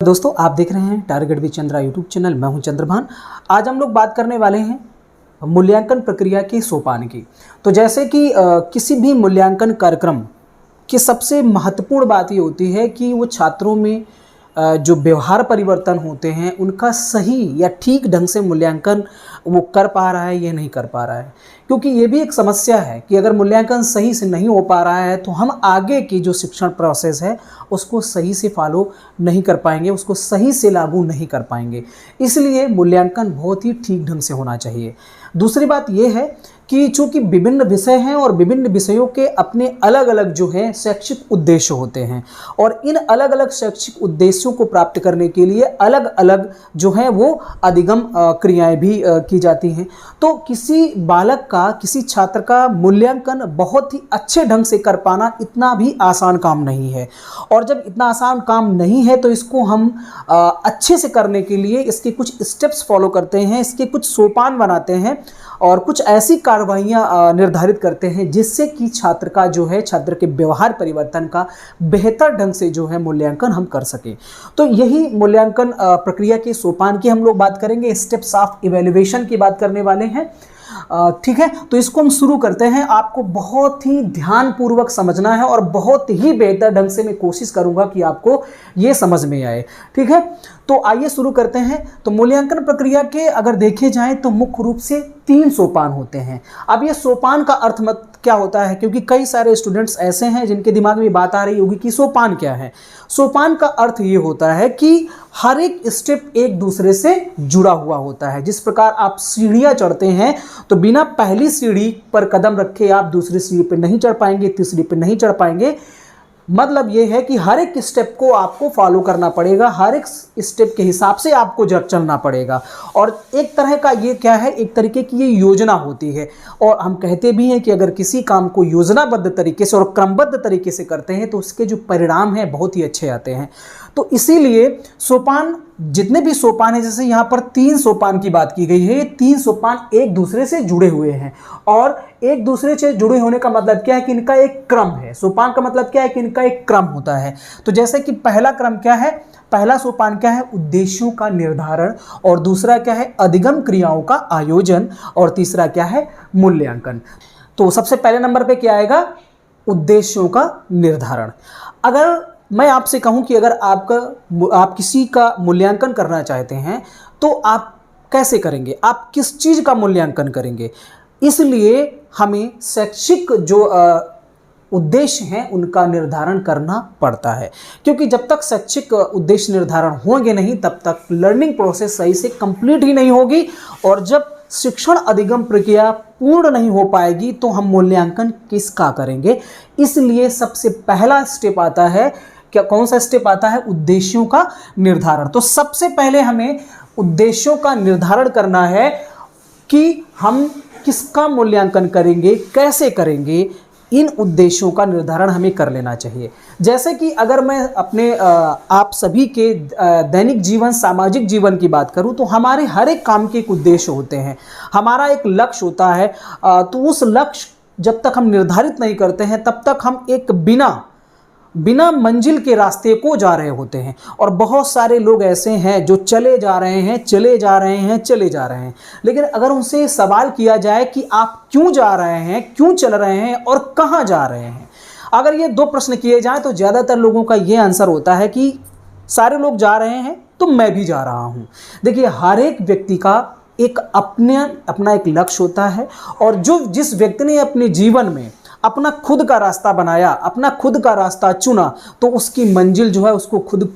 दोस्तों, आप देख रहे हैं target with Chandra YouTube channel. मैं हूं चंद्रभान। आज हम लोग बात करने वाले हैं मूल्यांकन प्रक्रिया के सोपान की। तो जैसे कि किसी भी मूल्यांकन कार्यक्रम की सबसे महत्वपूर्ण बात ये होती है कि वो छात्रों में जो व्यवहार परिवर्तन होते हैं उनका सही या ठीक ढंग से मूल्यांकन वो कर पा रहा है या नहीं कर पा रहा है। क्योंकि ये भी एक समस्या है कि अगर मूल्यांकन सही से नहीं हो पा रहा है तो हम आगे की जो शिक्षण प्रोसेस है उसको सही से फॉलो नहीं कर पाएंगे, उसको सही से लागू नहीं कर पाएंगे। इसलिए मूल्यांकन बहुत ही ठीक ढंग से होना चाहिए। दूसरी बात यह है कि चूंकि विभिन्न विषय हैं और विभिन्न विषयों के अपने अलग अलग जो है शैक्षिक उद्देश्य होते हैं और इन अलग अलग शैक्षिक उद्देश्यों को प्राप्त करने के लिए अलग अलग जो है वो अधिगम क्रियाएं भी की जाती हैं। तो किसी बालक का, किसी छात्र का मूल्यांकन बहुत ही अच्छे ढंग से कर पाना इतना भी आसान काम नहीं है। और जब इतना आसान काम नहीं है तो इसको हम अच्छे से करने के लिए इसके कुछ स्टेप्स फॉलो करते हैं, इसके कुछ सोपान बनाते हैं और कुछ ऐसी कार्रवाइयाँ निर्धारित करते हैं जिससे कि छात्र का जो है, छात्र के व्यवहार परिवर्तन का बेहतर ढंग से जो है मूल्यांकन हम कर सकें। तो यही मूल्यांकन प्रक्रिया के सोपान की हम लोग बात करेंगे, स्टेप्स ऑफ इवैल्यूएशन की बात करने वाले हैं। ठीक है, तो इसको हम शुरू करते हैं। आपको बहुत ही ध्यानपूर्वक समझना है और बहुत ही बेहतर ढंग से मैं कोशिश करूंगा कि आपको ये समझ में आए। ठीक है, तो आइए शुरू करते हैं। तो मूल्यांकन प्रक्रिया के अगर देखे जाएं तो मुख्य रूप से 3 सोपान होते हैं। अब ये सोपान का अर्थ मत क्या होता है, क्योंकि कई सारे स्टूडेंट्स ऐसे हैं जिनके दिमाग में बात आ रही होगी कि सोपान क्या है। सोपान का अर्थ ये होता है कि हर एक स्टेप एक दूसरे से जुड़ा हुआ होता है। जिस प्रकार आप सीढ़ियां चढ़ते हैं तो बिना पहली सीढ़ी पर कदम रखे आप दूसरी सीढ़ी पर नहीं चढ़ पाएंगे, तीसरी पर नहीं चढ़ पाएंगे। मतलब ये है कि हर एक स्टेप को आपको फॉलो करना पड़ेगा, हर एक स्टेप के हिसाब से आपको चलना पड़ेगा। और एक तरह का ये क्या है, एक तरीके की ये योजना होती है। और हम कहते भी हैं कि अगर किसी काम को योजनाबद्ध तरीके से और क्रमबद्ध तरीके से करते हैं तो उसके जो परिणाम हैं बहुत ही अच्छे आते हैं। तो इसीलिए सोपान, जितने भी सोपान हैं, जैसे यहाँ पर 3 सोपान की बात की गई है, ये 3 सोपान एक दूसरे से जुड़े हुए हैं। और एक दूसरे से जुड़े होने का मतलब क्या है कि इनका एक क्रम है। सोपान का मतलब क्या है कि इनका एक क्रम होता है। तो जैसे कि पहला क्रम क्या है, पहला सोपान क्या है, उद्देश्यों का निर्धारण, और दूसरा क्या है, अधिगम क्रियाओं का आयोजन, और तीसरा क्या है, मूल्यांकन। तो सबसे पहले नंबर पे क्या आएगा, उद्देश्यों का निर्धारण। अगर मैं आपसे कहूं कि अगर आप किसी का मूल्यांकन करना चाहते हैं तो आप कैसे करेंगे, आप किस चीज़ का मूल्यांकन करेंगे। इसलिए हमें शैक्षिक जो उद्देश्य हैं उनका निर्धारण करना पड़ता है, क्योंकि जब तक शैक्षिक उद्देश्य निर्धारण होंगे नहीं तब तक लर्निंग प्रोसेस सही से कंप्लीट ही नहीं होगी। और जब शिक्षण अधिगम प्रक्रिया पूर्ण नहीं हो पाएगी तो हम मूल्यांकन किसका करेंगे। इसलिए सबसे पहला स्टेप आता है, क्या कौन सा स्टेप आता है, उद्देश्यों का निर्धारण। तो सबसे पहले हमें उद्देश्यों का निर्धारण करना है कि हम किसका मूल्यांकन करेंगे, कैसे करेंगे। इन उद्देश्यों का निर्धारण हमें कर लेना चाहिए। जैसे कि अगर मैं अपने आप सभी के दैनिक जीवन, सामाजिक जीवन की बात करूं तो हमारे हर एक काम के एक उद्देश्य होते हैं, हमारा एक लक्ष्य होता है। तो उस लक्ष्य जब तक हम निर्धारित नहीं करते हैं तब तक हम एक बिना मंजिल के रास्ते को जा रहे होते हैं। और बहुत सारे लोग ऐसे हैं जो चले जा रहे हैं, लेकिन अगर उनसे सवाल किया जाए कि आप क्यों जा रहे हैं, क्यों चल रहे हैं और कहाँ जा रहे हैं, अगर ये 2 प्रश्न किए जाएं तो ज़्यादातर लोगों का ये आंसर होता है कि सारे लोग जा रहे हैं तो मैं भी जा रहा हूँ। देखिए, हर एक व्यक्ति का एक अपना एक लक्ष्य होता है, और जिस व्यक्ति ने अपने जीवन में अपना खुद का रास्ता बनाया, अपना खुद का रास्ता चुना, तो उसकी मंजिल जो है उसको खुद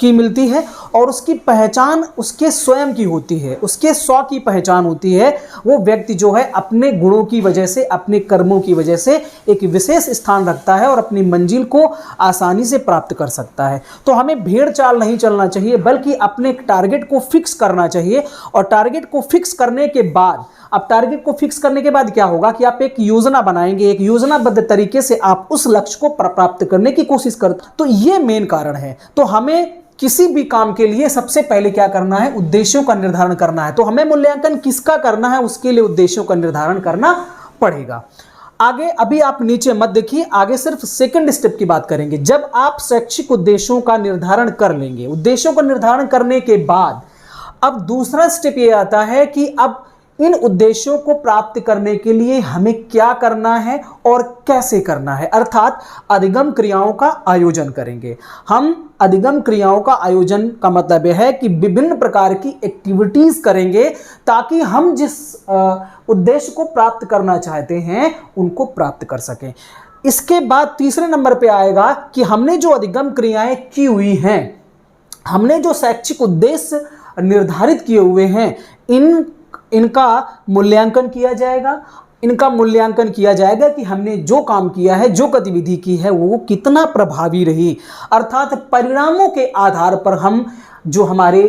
की मिलती है और उसकी पहचान उसके स्वयं की होती है, उसके स्व की पहचान होती है। वो व्यक्ति जो है अपने गुणों की वजह से, अपने कर्मों की वजह से एक विशेष स्थान रखता है और अपनी मंजिल को आसानी से प्राप्त कर सकता है। तो हमें भेड़ चाल नहीं चलना चाहिए, बल्कि अपने टारगेट को फिक्स करना चाहिए। और टारगेट को फिक्स करने के बाद, अब टारगेट को फिक्स करने के बाद क्या होगा कि आप एक योजना बनाएंगे, एक योजनाबद्ध तरीके से आप उस लक्ष्य को प्राप्त करने की कोशिश करते। तो ये मेन कारण है। तो हमें किसी भी काम के लिए सबसे पहले क्या करना है, उद्देश्यों का निर्धारण करना है। तो हमें मूल्यांकन किसका करना है उसके लिए उद्देश्यों का निर्धारण करना पड़ेगा। आगे अभी आप नीचे मत देखिए, आगे सिर्फ सेकंड स्टेप की बात करेंगे। जब आप शैक्षिक उद्देश्यों का निर्धारण कर लेंगे, उद्देश्यों का निर्धारण करने के बाद अब दूसरा स्टेप ये आता है कि अब इन उद्देश्यों को प्राप्त करने के लिए हमें क्या करना है और कैसे करना है, अर्थात अधिगम क्रियाओं का आयोजन करेंगे। हम अधिगम क्रियाओं का आयोजन का मतलब यह है कि विभिन्न प्रकार की एक्टिविटीज करेंगे ताकि हम जिस उद्देश्य को प्राप्त करना चाहते हैं उनको प्राप्त कर सकें। इसके बाद तीसरे नंबर पे आएगा कि हमने जो अधिगम क्रियाएं की हुई हैं, हमने जो शैक्षिक उद्देश्य निर्धारित किए हुए हैं, इनका मूल्यांकन किया जाएगा। इनका मूल्यांकन किया जाएगा कि हमने जो काम किया है, जो गतिविधि की है, वो कितना प्रभावी रही, अर्थात परिणामों के आधार पर हम जो हमारे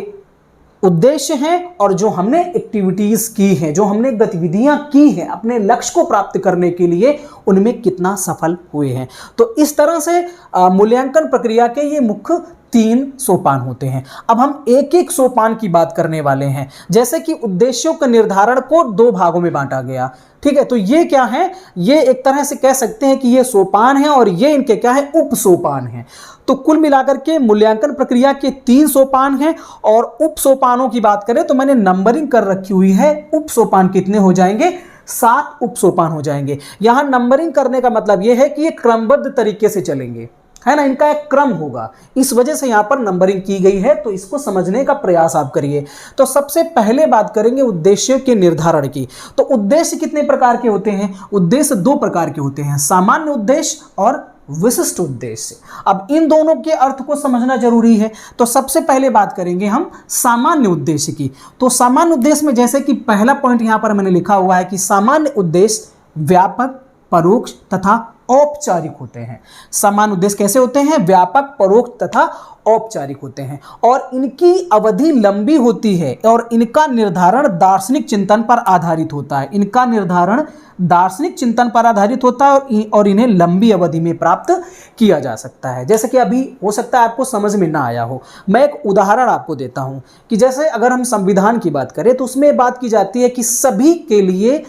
उद्देश्य हैं और जो हमने एक्टिविटीज की हैं, जो हमने गतिविधियां की हैं अपने लक्ष्य को प्राप्त करने के लिए, उनमें कितना सफल हुए हैं। तो इस तरह से मूल्यांकन प्रक्रिया के ये मुख्य 3 सोपान होते हैं। अब हम एक एक सोपान की बात करने वाले हैं। जैसे कि उद्देश्यों के निर्धारण को 2 भागों में बांटा गया, ठीक है। तो ये क्या है, ये एक तरह से कह सकते हैं कि ये सोपान है और ये इनके क्या है, उप सोपान है। तो कुल मिलाकर के मूल्यांकन प्रक्रिया के 3 सोपान हैं। और उप सोपानों की बात करें तो मैंने नंबरिंग कर रखी हुई है। उप सोपान कितने हो जाएंगे, 7 उप सोपान हो जाएंगे। यहां नंबरिंग करने का मतलब यह है कि ये क्रमबद्ध तरीके से चलेंगे, है ना, इनका एक क्रम होगा, इस वजह से यहां पर नंबरिंग की गई है। तो इसको समझने का प्रयास आप करिए। तो सबसे पहले बात करेंगे उद्देश्यों के निर्धारण की। तो उद्देश्य कितने प्रकार के होते हैं, उद्देश्य 2 प्रकार के होते हैं, सामान्य उद्देश्य और विशिष्ट उद्देश्य। अब इन दोनों के अर्थ को समझना जरूरी है। तो सबसे पहले बात करेंगे हम सामान्य उद्देश्य की। तो सामान्य उद्देश्य में जैसे कि पहला पॉइंट यहां पर मैंने लिखा हुआ है कि सामान्य उद्देश्य व्यापक, परोक्ष तथा औपचारिक होते हैं। सामान्य उद्देश्य कैसे होते हैं, व्यापक, परोक्ष तथा औपचारिक होते हैं और इनकी अवधि लंबी होती है और इनका निर्धारण दार्शनिक चिंतन पर आधारित होता है। इनका निर्धारण दार्शनिक चिंतन पर आधारित होता है और इन्हें लंबी अवधि में प्राप्त किया जा सकता है। जैसे कि अभी हो सकता है आपको समझ में ना आया हो, मैं एक उदाहरण आपको देता हूं कि जैसे अगर हम संविधान की बात करें तो उसमें बात की जाती है कि सभी के लिए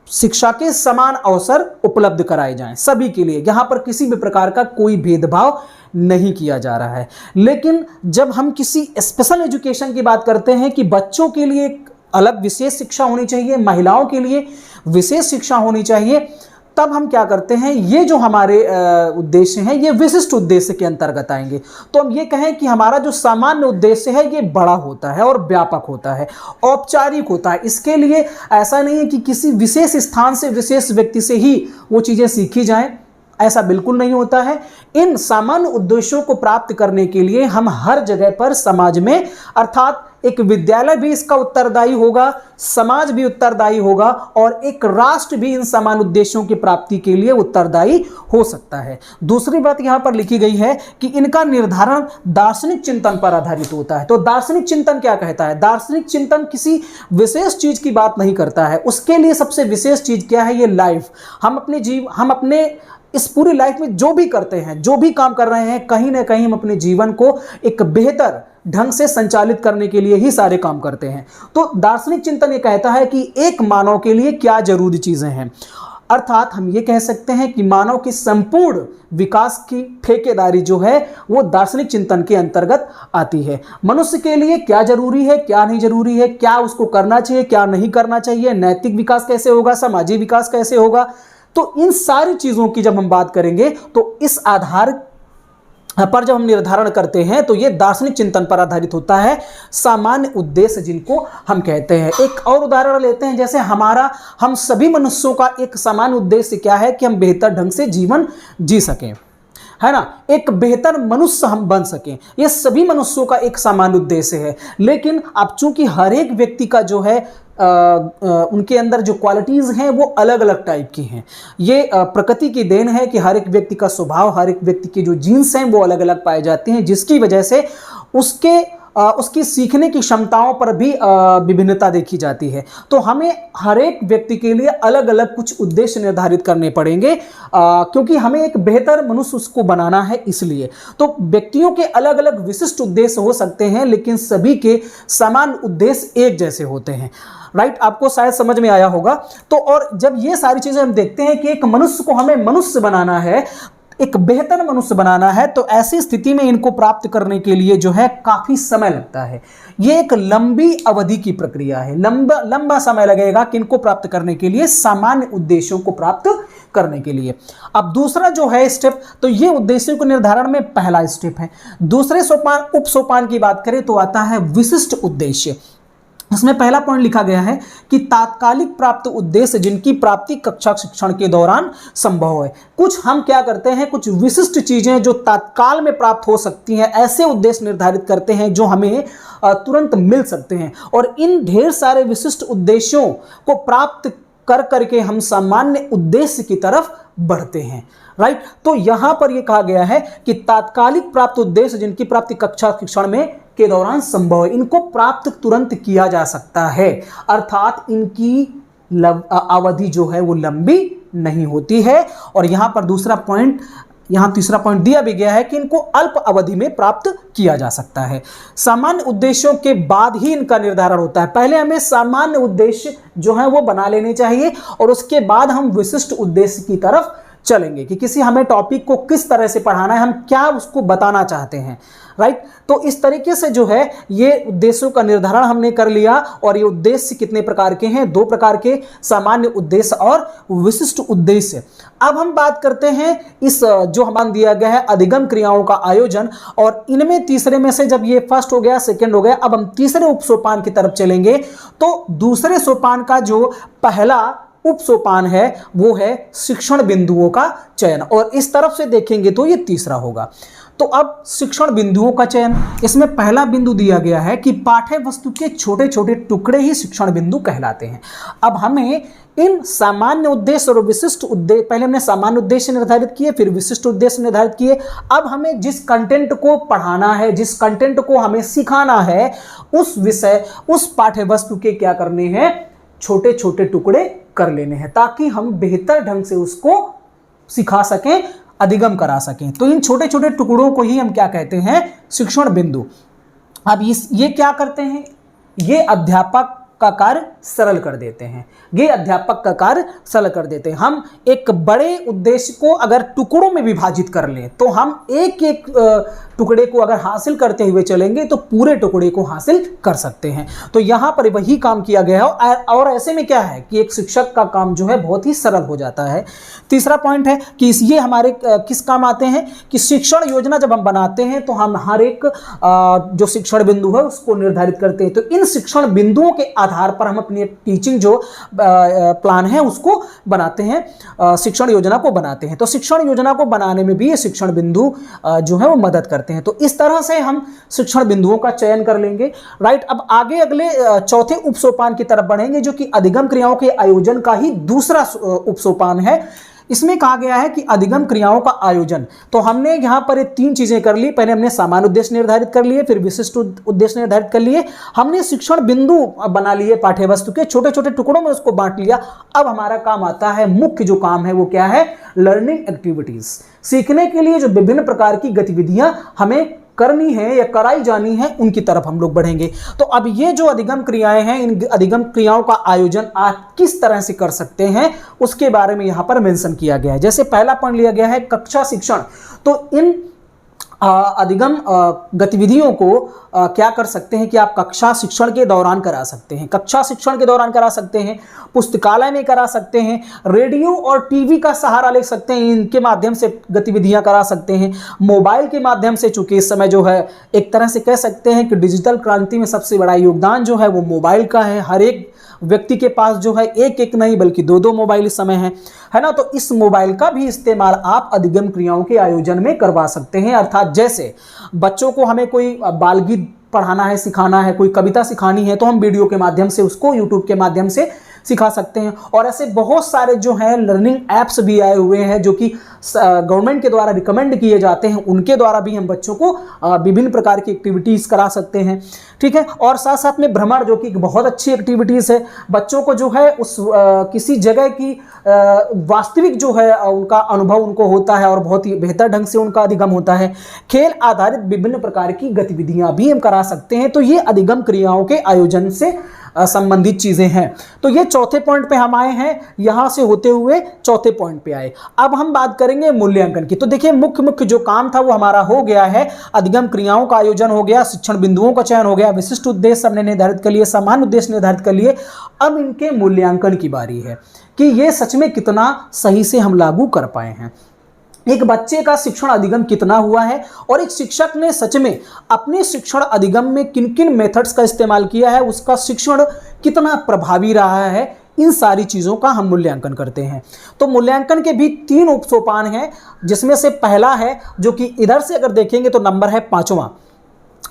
शिक्षा के समान अवसर उपलब्ध कराए जाएं, सभी के लिए, यहां पर किसी भी प्रकार का कोई भेदभाव नहीं किया जा रहा है। लेकिन जब हम किसी स्पेशल एजुकेशन की बात करते हैं कि बच्चों के लिए एक अलग विशेष शिक्षा होनी चाहिए, महिलाओं के लिए विशेष शिक्षा होनी चाहिए, तब हम क्या करते हैं, ये जो हमारे उद्देश्य हैं ये विशिष्ट उद्देश्य के अंतर्गत आएंगे। तो हम ये कहें कि हमारा जो सामान्य उद्देश्य है ये बड़ा होता है और व्यापक होता है, औपचारिक होता है। इसके लिए ऐसा नहीं है कि किसी विशेष स्थान से, विशेष व्यक्ति से ही वो चीज़ें सीखी जाएं, ऐसा बिल्कुल नहीं होता है। इन सामान्य उद्देश्यों को प्राप्त करने के लिए हम हर जगह पर समाज में, अर्थात एक विद्यालय भी इसका उत्तरदायी होगा, समाज भी उत्तरदायी होगा और एक राष्ट्र भी इन सामान्य उद्देश्यों की प्राप्ति के लिए उत्तरदायी हो सकता है। दूसरी बात यहां पर लिखी गई है कि इनका निर्धारण दार्शनिक चिंतन पर आधारित होता है। तो दार्शनिक चिंतन क्या कहता है, दार्शनिक चिंतन किसी विशेष चीज की बात नहीं करता है। उसके लिए सबसे विशेष चीज क्या है, ये लाइफ। हम अपने इस पूरी लाइफ में जो भी करते हैं, जो भी काम कर रहे हैं, कहीं ना कहीं हम अपने जीवन को एक बेहतर ढंग से संचालित करने के लिए ही सारे काम करते हैं। तो दार्शनिक चिंतन ये कहता है कि एक मानव के लिए क्या जरूरी चीजें हैं, अर्थात हम ये कह सकते हैं कि मानव के संपूर्ण विकास की ठेकेदारी जो है वो दार्शनिक चिंतन के अंतर्गत आती है। मनुष्य के लिए क्या जरूरी है, क्या नहीं जरूरी है, क्या उसको करना चाहिए, क्या नहीं करना चाहिए, नैतिक विकास कैसे होगा, सामाजिक विकास कैसे होगा। तो इन सारी चीजों की जब हम बात करेंगे तो इस आधार पर जब हम निर्धारण करते हैं तो ये दार्शनिक चिंतन पर आधारित होता है, सामान्य उद्देश्य जिनको हम कहते हैं। एक और उदाहरण लेते हैं, जैसे हम सभी मनुष्यों का एक सामान्य उद्देश्य क्या है कि हम बेहतर ढंग से जीवन जी सकें, है ना, एक बेहतर मनुष्य हम बन सकें। ये सभी मनुष्यों का एक सामान्य उद्देश्य है। लेकिन अब चूंकि हर एक व्यक्ति का जो है उनके अंदर जो क्वालिटीज हैं वो अलग अलग टाइप की हैं। ये प्रकृति की देन है कि हर एक व्यक्ति का स्वभाव, हर एक व्यक्ति के जो जीन्स हैं वो अलग अलग पाए जाते हैं, जिसकी वजह से उसके उसकी सीखने की क्षमताओं पर भी विभिन्नता देखी जाती है। तो हमें हर एक व्यक्ति के लिए अलग अलग कुछ उद्देश्य निर्धारित करने पड़ेंगे, क्योंकि हमें एक बेहतर मनुष्य उसको बनाना है। इसलिए तो व्यक्तियों के अलग अलग विशिष्ट उद्देश्य हो सकते हैं, लेकिन सभी के समान उद्देश्य एक जैसे होते हैं। राइट, आपको शायद समझ में आया होगा। तो और जब ये सारी चीजें हम देखते हैं कि एक मनुष्य को हमें मनुष्य बनाना है, एक बेहतर मनुष्य बनाना है, तो ऐसी स्थिति में इनको प्राप्त करने के लिए जो है काफी समय लगता है। ये एक लंबी अवधि की प्रक्रिया है, लंबा समय लगेगा कि इनको प्राप्त करने के लिए, सामान्य उद्देश्यों को प्राप्त करने के लिए। अब दूसरा जो है स्टेप, तो ये उद्देश्यों के निर्धारण में पहला स्टेप है। दूसरे सोपान, उप सोपान की बात करें तो आता है विशिष्ट उद्देश्य। इसमें पहला पॉइंट लिखा गया है कि तात्कालिक प्राप्त उद्देश्य जिनकी प्राप्ति कक्षा शिक्षण के दौरान संभव है। कुछ हम क्या करते हैं, कुछ विशिष्ट चीजें जो तत्काल में प्राप्त हो सकती हैं, ऐसे उद्देश्य निर्धारित करते हैं जो हमें तुरंत मिल सकते हैं। और इन ढेर सारे विशिष्ट उद्देश्यों को प्राप्त कर करके हम सामान्य उद्देश्य की तरफ बढ़ते हैं। राइट, तो यहां पर यह कहा गया है कि तात्कालिक प्राप्त उद्देश्य जिनकी प्राप्ति कक्षा शिक्षण में के दौरान संभव है, इनको प्राप्त तुरंत किया जा सकता है, अर्थात इनकी अवधि जो है वो लंबी नहीं होती है। और यहां पर दूसरा पॉइंट, यहां तीसरा पॉइंट दिया भी गया है कि इनको अल्प अवधि में प्राप्त किया जा सकता है। सामान्य उद्देश्यों के बाद ही इनका निर्धारण होता है। पहले हमें सामान्य उद्देश्य जो है वो बना लेने चाहिए और उसके बाद हम विशिष्ट उद्देश्य की तरफ चलेंगे कि किसी हमें टॉपिक को किस तरह से पढ़ाना है, हम क्या उसको बताना चाहते हैं। राइट, तो इस तरीके से जो है ये उद्देश्यों का निर्धारण हमने कर लिया। और ये उद्देश्य कितने प्रकार के हैं, दो प्रकार के, सामान्य उद्देश्य और विशिष्ट उद्देश्य। अब हम बात करते हैं इस जो हमें दिया गया है अधिगम क्रियाओं का आयोजन, और इनमें तीसरे में से जब ये फर्स्ट हो गया, सेकंड हो गया, अब हम तीसरे उप सोपान की तरफ चलेंगे। तो दूसरे सोपान का जो पहला उप सोपान है वो है शिक्षण बिंदुओं का चयन, और इस तरफ से देखेंगे तो ये तीसरा होगा। तो अब शिक्षण बिंदुओं का चयन, इसमें पहला बिंदु दिया गया है कि पाठ्य वस्तु के छोटे छोटे टुकड़े ही शिक्षण बिंदु कहलाते हैं। अब हमें इन सामान्य उद्देश्य और विशिष्ट उद्देश्य, पहले हमने सामान्य उद्देश्य निर्धारित किए, फिर विशिष्ट उद्देश्य निर्धारित किए। अब हमें जिस कंटेंट को पढ़ाना है, जिस कंटेंट को हमें सिखाना है, उस विषय, उस पाठ्य वस्तु के क्या करने हैं, छोटे छोटे टुकड़े कर लेने हैं, ताकि हम बेहतर ढंग से उसको सिखा सकें, अधिगम करा सकें। तो इन छोटे छोटे टुकड़ों को ही हम क्या कहते हैं, शिक्षण बिंदु। अब ये क्या करते हैं, ये अध्यापक का कार्य सरल कर देते हैं, ये अध्यापक का कार्य सरल कर देते हैं। हम एक बड़े उद्देश्य को अगर टुकड़ों में विभाजित कर लें, तो हम एक एक टुकड़े को अगर हासिल करते हुए चलेंगे तो पूरे टुकड़े को हासिल कर सकते हैं। तो यहां पर वही काम किया गया है, और ऐसे में क्या है कि एक शिक्षक का काम जो है बहुत ही सरल हो जाता है। तीसरा पॉइंट है कि ये हमारे किस काम आते हैं कि शिक्षण योजना जब हम बनाते हैं तो हम हर एक जो शिक्षण बिंदु है उसको निर्धारित करते हैं। तो इन शिक्षण बिंदुओं के आधार पर हम अपनी टीचिंग जो प्लान है उसको बनाते हैं, शिक्षण योजना को बनाते हैं। तो शिक्षण योजना को बनाने में भी ये शिक्षण बिंदु जो है वो मदद करते हैं। तो इस तरह से हम शिक्षण बिंदुओं का चयन कर लेंगे। राइट, अब आगे अगले चौथे उपसोपान की तरफ बढ़ेंगे, जो कि अधिगम क्रियाओं के आयोजन का ही दूसरा उपसोपान है। इसमें कहा गया है कि अधिगम क्रियाओं का आयोजन। तो हमने यहां पर ये तीन चीजें कर ली, पहले हमने सामान्य उद्देश्य निर्धारित कर लिए, फिर विशिष्ट उद्देश्य निर्धारित कर लिए, हमने शिक्षण बिंदु बना लिए, पाठ्य वस्तु के छोटे छोटे टुकड़ों में उसको बांट लिया। अब हमारा काम आता है, मुख्य जो काम है वो क्या है, लर्निंग एक्टिविटीज। सीखने के लिए जो विभिन्न प्रकार की गतिविधियां हमें करनी है या कराई जानी है, उनकी तरफ हम लोग बढ़ेंगे। तो अब ये जो अधिगम क्रियाएं हैं, इन अधिगम क्रियाओं का आयोजन आप किस तरह से कर सकते हैं उसके बारे में यहां पर मेंशन किया गया है। जैसे पहला पॉइंट लिया गया है कक्षा शिक्षण। तो इन अधिगम गतिविधियों को क्या कर सकते हैं कि आप कक्षा शिक्षण के दौरान करा सकते हैं, कक्षा शिक्षण के दौरान करा सकते हैं, पुस्तकालय में करा सकते हैं, रेडियो और टीवी का सहारा ले सकते हैं, इनके माध्यम से गतिविधियां करा सकते हैं, मोबाइल के माध्यम से, चूंकि इस समय जो है एक तरह से कह सकते हैं कि डिजिटल क्रांति में सबसे बड़ा योगदान जो है वो मोबाइल का है। हर एक व्यक्ति के पास जो है एक एक नहीं बल्कि दो दो मोबाइल इस समय है ना। तो इस मोबाइल का भी इस्तेमाल आप अधिगम क्रियाओं के आयोजन में करवा सकते हैं। अर्थात जैसे बच्चों को हमें कोई बाल गीत पढ़ाना है, सिखाना है, कोई कविता सिखानी है, तो हम वीडियो के माध्यम से उसको यूट्यूब के माध्यम से सिखा सकते हैं। और ऐसे बहुत सारे जो हैं लर्निंग ऐप्स भी आए हुए हैं जो कि गवर्नमेंट के द्वारा रिकमेंड किए जाते हैं, उनके द्वारा भी हम बच्चों को विभिन्न प्रकार की एक्टिविटीज़ करा सकते हैं, ठीक है। और साथ साथ में भ्रमण, जो कि बहुत अच्छी एक्टिविटीज़ है, बच्चों को जो है उस किसी जगह की वास्तविक जो है उनका अनुभव उनको होता है और बहुत ही बेहतर ढंग से उनका अधिगम होता है। खेल आधारित विभिन्न प्रकार की गतिविधियां भी हम करा सकते हैं। तो ये अधिगम क्रियाओं के आयोजन से संबंधित चीजें हैं। तो ये चौथे पॉइंट पे हम आए हैं, यहां से होते हुए चौथे पॉइंट पे आए। अब हम बात करेंगे मूल्यांकन की। तो देखिए मुख्य जो काम था वो हमारा हो गया है, अधिगम क्रियाओं का आयोजन हो गया, शिक्षण बिंदुओं का चयन हो गया, विशिष्ट उद्देश्य हमने निर्धारित कर लिए, सामान्य उद्देश्य निर्धारित कर लिए। अब इनके मूल्यांकन की बारी है कि ये सच में कितना सही से हम लागू कर पाए हैं। एक बच्चे का शिक्षण अधिगम कितना हुआ है और एक शिक्षक ने सच में अपने शिक्षण अधिगम में किन किन मेथड्स का इस्तेमाल किया है, उसका शिक्षण कितना प्रभावी रहा है, इन सारी चीज़ों का हम मूल्यांकन करते हैं। तो मूल्यांकन के भी 3 उप सोपान हैं, जिसमें से पहला है जो कि इधर से अगर देखेंगे तो नंबर है 5वां।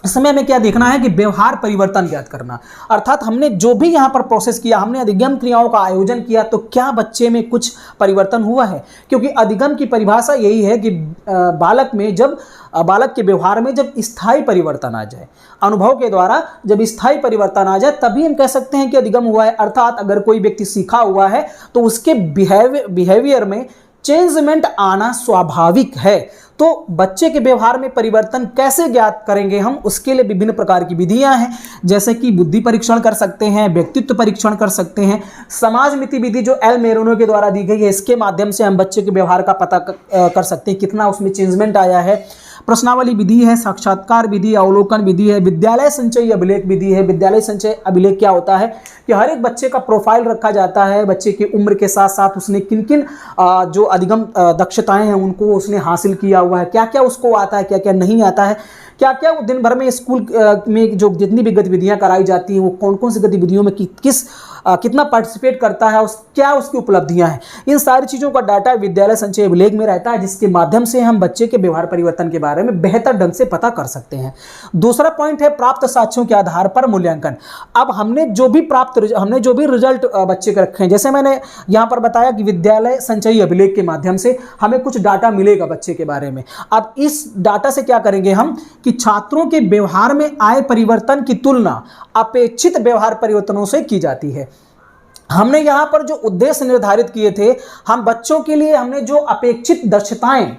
इसमें हमें क्या देखना है कि व्यवहार परिवर्तन ज्ञात करना, अर्थात हमने जो भी यहाँ पर प्रोसेस किया, हमने अधिगम क्रियाओं का आयोजन किया, तो क्या बच्चे में कुछ परिवर्तन हुआ है। क्योंकि अधिगम की परिभाषा यही है कि बालक के व्यवहार में जब स्थायी परिवर्तन आ जाए, अनुभव के द्वारा जब स्थायी परिवर्तन आ जाए, तभी हम कह सकते हैं कि अधिगम हुआ है। अर्थात अगर कोई व्यक्ति सीखा हुआ है तो उसके बिहेवियर में चेंजमेंट आना स्वाभाविक है। तो बच्चे के व्यवहार में परिवर्तन कैसे ज्ञात करेंगे हम, उसके लिए विभिन्न प्रकार की विधियां हैं, जैसे कि बुद्धि परीक्षण कर सकते हैं, व्यक्तित्व परीक्षण कर सकते हैं, समाज मिति विधि जो एल मेरोनो के द्वारा दी गई है, इसके माध्यम से हम बच्चे के व्यवहार का पता कर सकते हैं कितना उसमें चेंजमेंट आया है। प्रश्नावली विधि है, साक्षात्कार विधि, अवलोकन विधि है, विद्यालय संचय अभिलेख विधि है। विद्यालय संचय अभिलेख क्या होता है कि हर एक बच्चे का प्रोफाइल रखा जाता है, बच्चे की उम्र के साथ साथ उसने किन किन जो अधिगम दक्षताएं हैं उनको उसने हासिल किया हुआ है, क्या क्या उसको आता है, क्या क्या नहीं आता है, क्या क्या वो दिन भर में स्कूल में जो जितनी भी गतिविधियां कराई जाती हैं वो कौन कौन सी गतिविधियों में कितना पार्टिसिपेट करता है, क्या उसकी उपलब्धियां हैं। इन सारी चीज़ों का डाटा विद्यालय संचय अभिलेख में रहता है, जिसके माध्यम से हम बच्चे के व्यवहार परिवर्तन के बारे में बेहतर ढंग से पता कर सकते हैं। दूसरा पॉइंट है प्राप्त साक्ष्यों के आधार पर मूल्यांकन। अब हमने जो भी रिजल्ट बच्चे के रखे हैं, जैसे मैंने यहाँ पर बताया कि विद्यालय संचय अभिलेख के माध्यम से हमें कुछ डाटा मिलेगा बच्चे के बारे में। अब इस डाटा से क्या करेंगे हम कि छात्रों के व्यवहार में आए परिवर्तन की तुलना अपेक्षित व्यवहार परिवर्तनों से की जाती है। हमने यहाँ पर जो उद्देश्य निर्धारित किए थे, हम बच्चों के लिए हमने जो अपेक्षित दक्षताएं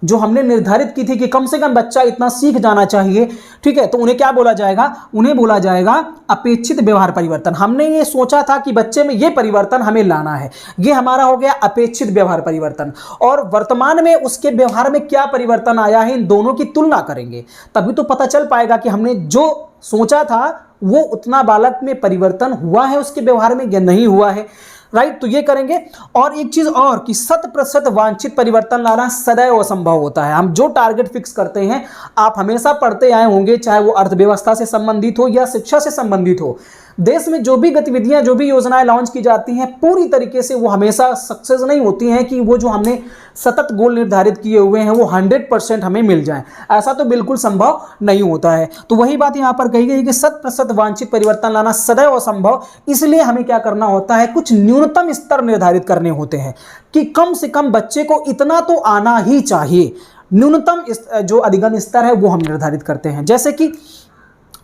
जो हमने निर्धारित की थी कि कम से कम बच्चा इतना सीख जाना चाहिए, ठीक है, तो उन्हें क्या बोला जाएगा, उन्हें बोला जाएगा अपेक्षित व्यवहार परिवर्तन। हमने ये सोचा था कि बच्चे में ये परिवर्तन हमें लाना है, ये हमारा हो गया अपेक्षित व्यवहार परिवर्तन। और वर्तमान में उसके व्यवहार में क्या परिवर्तन आया है, इन दोनों की तुलना करेंगे, तभी तो पता चल पाएगा कि हमने जो सोचा था वो उतना बालक में परिवर्तन हुआ है उसके व्यवहार में या नहीं हुआ है, राइट। तो ये करेंगे। और एक चीज और कि 100% वांछित परिवर्तन लाना सदैव असंभव होता है। हम जो टारगेट फिक्स करते हैं, आप हमेशा पढ़ते आए होंगे, चाहे वो अर्थव्यवस्था से संबंधित हो या शिक्षा से संबंधित हो, देश में जो भी गतिविधियां जो भी योजनाएं लॉन्च की जाती हैं पूरी तरीके से वो हमेशा सक्सेस नहीं होती हैं कि वो जो हमने सतत गोल निर्धारित किए हुए हैं वो 100% हमें मिल जाएं, ऐसा तो बिल्कुल संभव नहीं होता है। तो वही बात यहाँ पर कही गई कि 100% वांछित परिवर्तन लाना सदैव असंभव, इसलिए हमें क्या करना होता है, कुछ न्यूनतम स्तर निर्धारित करने होते हैं कि कम से कम बच्चे को इतना तो आना ही चाहिए। न्यूनतम जो अधिगम स्तर है वो हम निर्धारित करते हैं। जैसे कि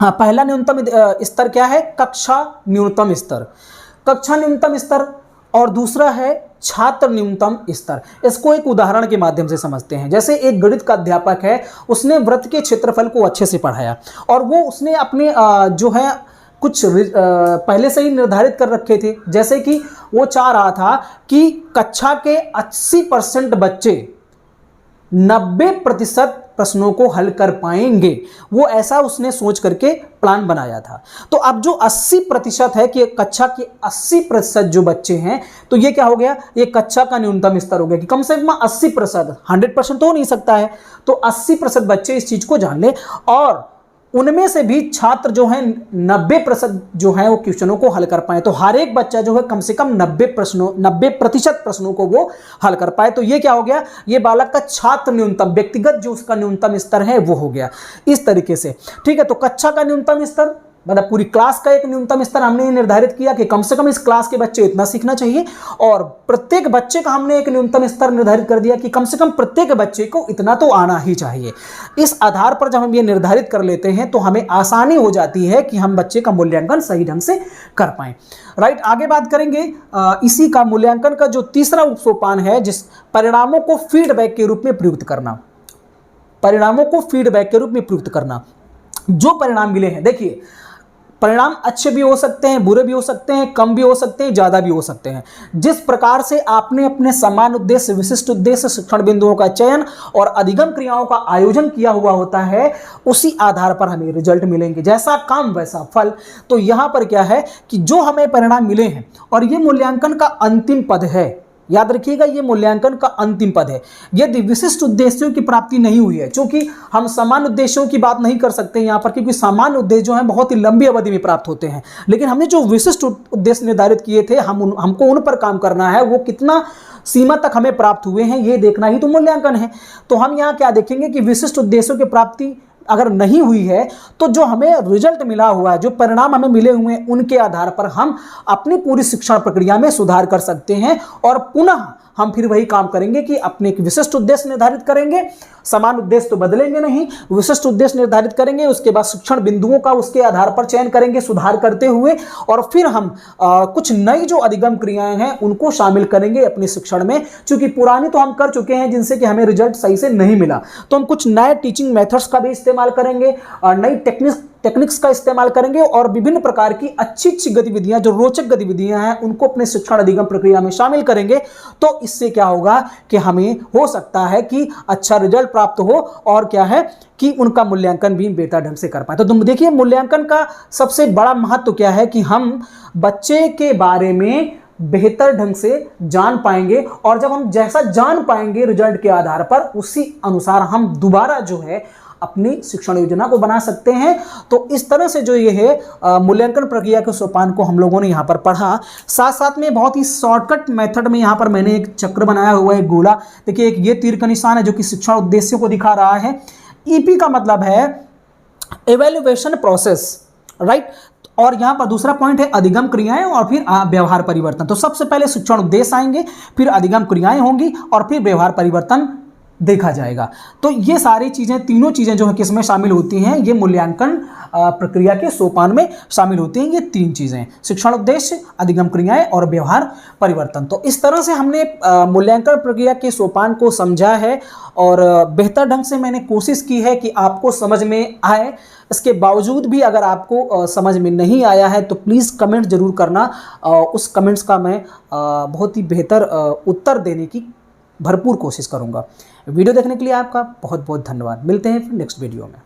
पहला न्यूनतम स्तर क्या है, कक्षा न्यूनतम स्तर, कक्षा न्यूनतम स्तर, और दूसरा है छात्र न्यूनतम स्तर। इसको एक उदाहरण के माध्यम से समझते हैं। जैसे एक गणित का अध्यापक है, उसने वृत्त के क्षेत्रफल को अच्छे से पढ़ाया और वो उसने अपने जो है कुछ पहले से ही निर्धारित कर रखे थे। जैसे कि वो चाह रहा था कि कक्षा के 80% बच्चे 90% प्रश्नों को हल कर पाएंगे, वो ऐसा उसने सोच करके प्लान बनाया था। तो अब जो 80% है कि कक्षा के 80% जो बच्चे हैं, तो ये क्या हो गया, ये कक्षा का न्यूनतम स्तर हो गया कि कम से कम 80%, 100% तो हो नहीं सकता है, तो 80% बच्चे इस चीज को जान ले और उनमें से भी छात्र जो हैं 90% जो हैं वो क्वेश्चनों को हल कर पाए। तो हर एक बच्चा जो है कम से कम 90% प्रश्नों को वो हल कर पाए। तो ये क्या हो गया, ये बालक का छात्र न्यूनतम, व्यक्तिगत जो उसका न्यूनतम स्तर है वो हो गया इस तरीके से, ठीक है। तो कक्षा का न्यूनतम स्तर, मतलब पूरी क्लास का एक न्यूनतम स्तर हमने निर्धारित किया कि कम से कम इस क्लास के बच्चे इतना सीखना चाहिए, और प्रत्येक बच्चे का हमने एक न्यूनतम स्तर निर्धारित कर दिया कि कम से कम प्रत्येक बच्चे को इतना तो आना ही चाहिए। इस आधार पर जब हम ये निर्धारित कर लेते हैं तो हमें आसानी हो जाती है कि हम बच्चे का मूल्यांकन सही ढंग से कर पाएं। राइट, आगे बात करेंगे इसी का मूल्यांकन का जो तीसरा उप सोपान है, जिस परिणामों को फीडबैक के रूप में प्रयुक्त करना। परिणामों को फीडबैक के रूप में प्रयुक्त करना। जो परिणाम मिले हैं, देखिए परिणाम अच्छे भी हो सकते हैं, बुरे भी हो सकते हैं, कम भी हो सकते हैं, ज्यादा भी हो सकते हैं। जिस प्रकार से आपने अपने समान उद्देश्य, विशिष्ट उद्देश्य, शिक्षण बिंदुओं का चयन और अधिगम क्रियाओं का आयोजन किया हुआ होता है, उसी आधार पर हमें रिजल्ट मिलेंगे। जैसा काम वैसा फल। तो यहां पर क्या है कि जो हमें परिणाम मिले हैं, और यह मूल्यांकन का अंतिम पद है, याद रखिएगा ये मूल्यांकन का अंतिम पद है। यदि विशिष्ट उद्देश्यों की प्राप्ति नहीं हुई है, क्योंकि हम समान उद्देश्यों की बात नहीं कर सकते यहां पर, क्योंकि समान उद्देश्य जो है बहुत ही लंबी अवधि में प्राप्त होते हैं, लेकिन हमने जो विशिष्ट उद्देश्य निर्धारित किए थे, हमको उन पर काम करना है, वो कितना सीमा तक हमें प्राप्त हुए हैं ये देखना ही तो मूल्यांकन है। तो हम यहाँ क्या देखेंगे कि विशिष्ट उद्देश्यों की प्राप्ति अगर नहीं हुई है तो जो हमें रिजल्ट मिला हुआ है, जो परिणाम हमें मिले हुए हैं, उनके आधार पर हम अपनी पूरी शिक्षण प्रक्रिया में सुधार कर सकते हैं, और पुनः हम फिर वही काम करेंगे कि अपने एक विशिष्ट उद्देश्य निर्धारित करेंगे। समान उद्देश्य तो बदलेंगे नहीं, विशिष्ट उद्देश्य निर्धारित करेंगे, उसके बाद शिक्षण बिंदुओं का उसके आधार पर चयन करेंगे सुधार करते हुए, और फिर हम कुछ नई जो अधिगम क्रियाएं हैं उनको शामिल करेंगे अपने शिक्षण में। क्योंकि पुरानी तो हम कर चुके हैं जिनसे कि हमें रिजल्ट सही से नहीं मिला, तो हम कुछ नए टीचिंग मेथड्स का भी इस्तेमाल करेंगे, नई टेक्निक्स का इस्तेमाल करेंगे, और विभिन्न प्रकार की अच्छी गतिविधियां, जो रोचक गतिविधियां हैं, उनको अपने शिक्षण अधिगम प्रक्रिया में शामिल करेंगे। तो इससे क्या होगा कि हमें हो सकता है कि अच्छा रिजल्ट प्राप्त हो, और क्या है कि उनका मूल्यांकन भी बेहतर ढंग से कर पाए। तो तुम देखिए मूल्यांकन का सबसे बड़ा महत्व क्या है कि हम बच्चे के बारे में बेहतर ढंग से जान पाएंगे, और जब हम जैसा जान पाएंगे रिजल्ट के आधार पर, उसी अनुसार हम दोबारा जो है अपनी शिक्षण योजना को बना सकते हैं। तो इस तरह से जो ये है मूल्यांकन प्रक्रिया के सोपान को हम लोगों ने यहाँ पर पढ़ा। साथ साथ में बहुत ही शॉर्टकट मेथड में यहाँ पर मैंने एक चक्र बनाया हुआ है, गोला। देखिए एक ये तीर का निशान है जो कि शिक्षण उद्देश्यों को दिखा रहा है। ईपी का मतलब है इवैल्यूएशन प्रोसेस, राइट। और यहाँ पर दूसरा पॉइंट है अधिगम क्रियाएं और फिर व्यवहार परिवर्तन। तो सबसे पहले शिक्षण उद्देश्य आएंगे, फिर अधिगम क्रियाएं होंगी, और फिर व्यवहार परिवर्तन देखा जाएगा। तो ये सारी चीजें, तीनों चीजें जो है किसमें शामिल होती हैं, ये मूल्यांकन प्रक्रिया के सोपान में शामिल होती हैं। ये तीन चीजें, शिक्षण उद्देश्य, अधिगम क्रियाएं और व्यवहार परिवर्तन। तो इस तरह से हमने मूल्यांकन प्रक्रिया के सोपान को समझा है, और बेहतर ढंग से मैंने कोशिश की है कि आपको समझ में आए। इसके बावजूद भी अगर आपको समझ में नहीं आया है तो प्लीज़ कमेंट जरूर करना, उस कमेंट्स का मैं बहुत ही बेहतर उत्तर देने की भरपूर कोशिश करूंगा। वीडियो देखने के लिए आपका बहुत बहुत धन्यवाद। मिलते हैं फिर नेक्स्ट वीडियो में।